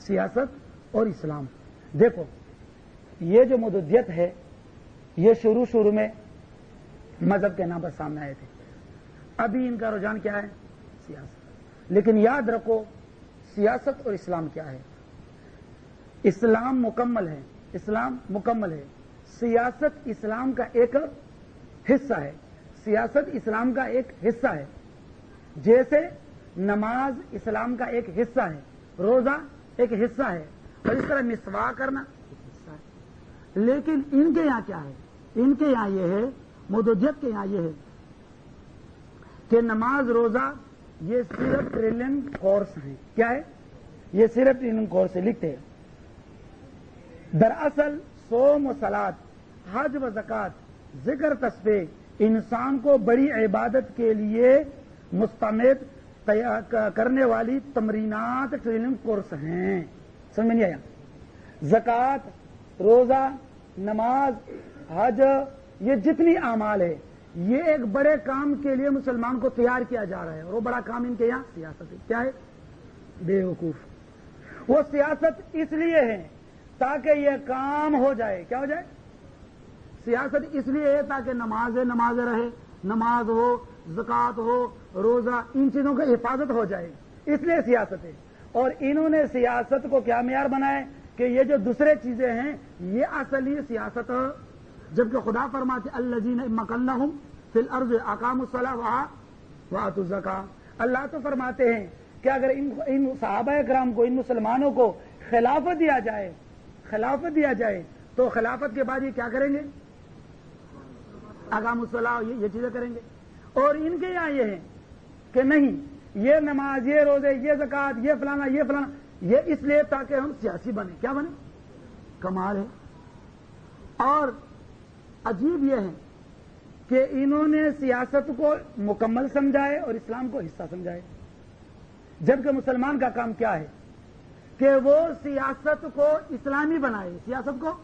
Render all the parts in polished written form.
سیاست اور اسلام. دیکھو یہ جو مدودیت ہے یہ شروع میں مذہب کے نام پر سامنے آئے تھے. ابھی ان کا رجحان کیا ہے؟ سیاست. لیکن یاد رکھو سیاست اور اسلام کیا ہے. اسلام مکمل ہے، اسلام مکمل ہے. سیاست اسلام کا ایک حصہ ہے. سیاست اسلام کا ایک حصہ ہے. جیسے نماز اسلام کا ایک حصہ ہے، روزہ ایک حصہ ہے، اور اس طرح مسواک کرنا ایک حصہ ہے. لیکن ان کے یہاں کیا ہے؟ ان کے یہاں یہ ہے، مدودیت کے یہاں یہ ہے کہ نماز روزہ یہ صرف ٹریلین کورس ہیں. کیا ہے؟ یہ صرف ٹریلین کورس ہے. لکھتے ہیں دراصل صوم و صلات، حج و زکات، ذکر تسبیح انسان کو بڑی عبادت کے لیے مستمد کرنے والی تمرینات ٹریننگ کورس ہیں. سمجھ میں نہیں آیا؟ زکات، روزہ، نماز، حج، یہ جتنی اعمال ہے یہ ایک بڑے کام کے لیے مسلمان کو تیار کیا جا رہا ہے، اور وہ بڑا کام ان کے یہاں سیاست ہے. کیا ہے؟ بے وقوف. وہ سیاست اس لیے ہے تاکہ یہ کام ہو جائے. کیا ہو جائے؟ سیاست اس لیے ہے تاکہ نماز رہے، نماز ہو، زکات ہو، روزہ، ان چیزوں کی حفاظت ہو جائے. اس لیے سیاست ہے. اور انہوں نے سیاست کو کیا معیار بنائے کہ یہ جو دوسرے چیزیں ہیں یہ اصلی سیاست، جبکہ خدا فرماتے الذین مکنہم فی الارض اقاموا الصلاۃ وآتوا الزکاۃ. اللہ تو فرماتے ہیں کہ اگر ان صحابہ کرام کو، ان مسلمانوں کو خلافت دیا جائے تو خلافت کے بعد یہ کیا کریں گے؟ اقاموا الصلاۃ، یہ چیزیں کریں گے. اور ان کے یہاں یہ ہے کہ نہیں، یہ نماز، یہ روزے، یہ زکات، یہ فلانا، یہ اس لیے تاکہ ہم سیاسی بنے. کیا بنے؟ کمال ہے. اور عجیب یہ ہے کہ انہوں نے سیاست کو مکمل سمجھائے اور اسلام کو حصہ سمجھائے، جبکہ مسلمان کا کام کیا ہے کہ وہ سیاست کو اسلامی بنائے. سیاست کو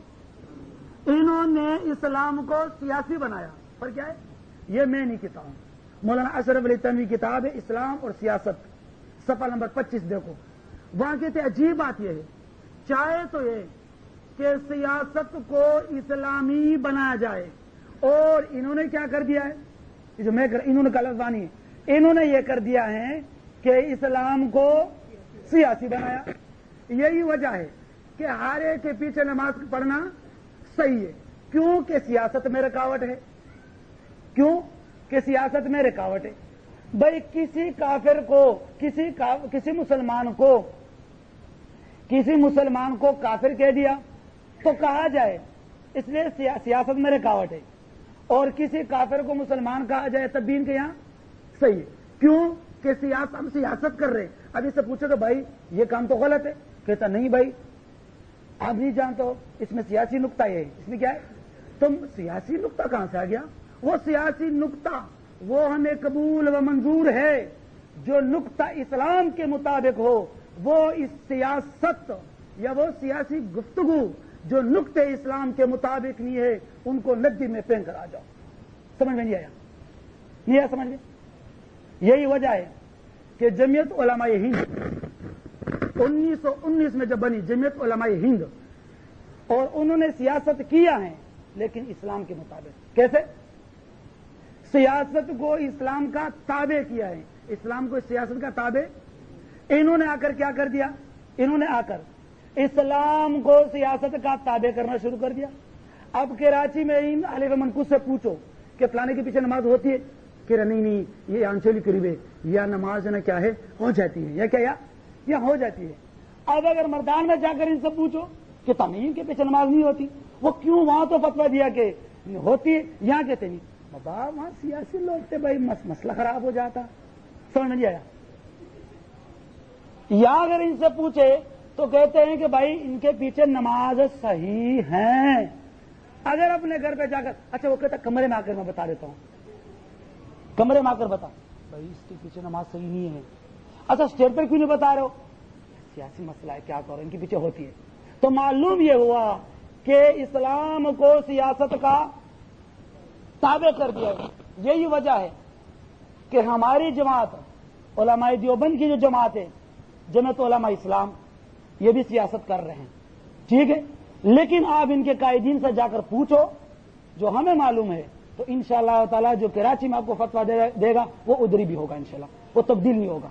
انہوں نے اسلام کو سیاسی بنایا. پر کیا ہے؟ یہ میں نہیں کہتا ہوں، مولانا اشرف علی تنوی کتاب ہے اسلام اور سیاست، صفحہ نمبر 25 دیکھو. وہاں کہتے عجیب بات یہ ہے، چاہے تو یہ کہ سیاست کو اسلامی بنایا جائے، اور انہوں نے کیا کر دیا ہے؟ جو میں انہوں نے غلط بانی ہے، انہوں نے یہ کر دیا ہے کہ اسلام کو سیاسی بنایا. یہی وجہ ہے کہ ہر ایک کے پیچھے نماز پڑھنا صحیح ہے. کیوں کہ سیاست میں رکاوٹ ہے. کیوں کہ سیاست میں رکاوٹ ہے. بھائی کسی کافر کو، کسی مسلمان کو کافر کہہ دیا تو کہا جائے، اس لیے سیاست میں رکاوٹ ہے. اور کسی کافر کو مسلمان کہا جائے تب بھی ان کے یہاں صحیح ہے. کیوں کہ ہم سیاست کر رہے ہیں. اب اس سے پوچھو تو بھائی یہ کام تو غلط ہے، کہتا نہیں بھائی آپ نہیں جانتے ہو، اس میں سیاسی نقطہ یہ ہے. اس میں کیا ہے؟ تم سیاسی نقطہ کہاں سے آ گیا؟ وہ سیاسی نقطہ وہ ہمیں قبول و منظور ہے جو نقطہ اسلام کے مطابق ہو. وہ اس سیاست یا وہ سیاسی گفتگو جو نقطے اسلام کے مطابق نہیں ہے ان کو ندی میں پھینک کر آ جاؤ. سمجھ میں نہیں آیا؟ نہیں آیا سمجھ میں؟ یہی وجہ ہے کہ جمعیت علماء ہند 1919 میں جب بنی جمعیت علماء ہند، اور انہوں نے سیاست کیا ہے لیکن اسلام کے مطابق. کیسے؟ سیاست کو اسلام کا تابع کیا ہے، اسلام کو سیاست کا تابع. انہوں نے آ کر کیا کر دیا؟ انہوں نے آ کر اسلام کو سیاست کا تابع کرنا شروع کر دیا. اب کراچی میں ان علی منقوص سے پوچھو کہ فلانے کے پیچھے نماز ہوتی ہے، کہ نہیں یہ آنچلی قریب ہے، یا نماز نہ کیا ہے ہو جاتی ہے، یا کیا یا ہو جاتی ہے. اب اگر مردان میں جا کر ان سے پوچھو کہ تمیم کے پیچھے نماز نہیں ہوتی، وہ کیوں وہاں تو فتویٰ دیا کہ ہوتی ہے، یہاں کہتے نہیں. بابا وہاں سیاسی لوگ تھے بھائی، مسئلہ خراب ہو جاتا. سمجھ نہیں آیا؟ یا اگر ان سے پوچھے تو کہتے ہیں کہ بھائی ان کے پیچھے نماز صحیح ہیں. اگر اپنے گھر پہ جا کر، اچھا وہ کہتا کمرے میں آ کر میں بتا دیتا ہوں، کمرے میں آ کر بتا بھائی اس کے پیچھے نماز صحیح نہیں ہے. اچھا اسٹیج پر کیوں نہیں بتا رہے ہو؟ سیاسی مسئلہ ہے، کیا کرو ان کے پیچھے ہوتی ہے. تو معلوم یہ ہوا کہ اسلام کو سیاست کا تابع کر دیا ہے. یہی وجہ ہے کہ ہماری جماعت علماء دیوبند کی جو جماعت ہے، جمعیت علماء اسلام، یہ بھی سیاست کر رہے ہیں، ٹھیک ہے، لیکن آپ ان کے قائدین سے جا کر پوچھو جو ہمیں معلوم ہے، تو انشاءاللہ تعالی جو کراچی میں آپ کو فتویٰ دے گا وہ ادھری بھی ہوگا، انشاءاللہ وہ تبدیل نہیں ہوگا۔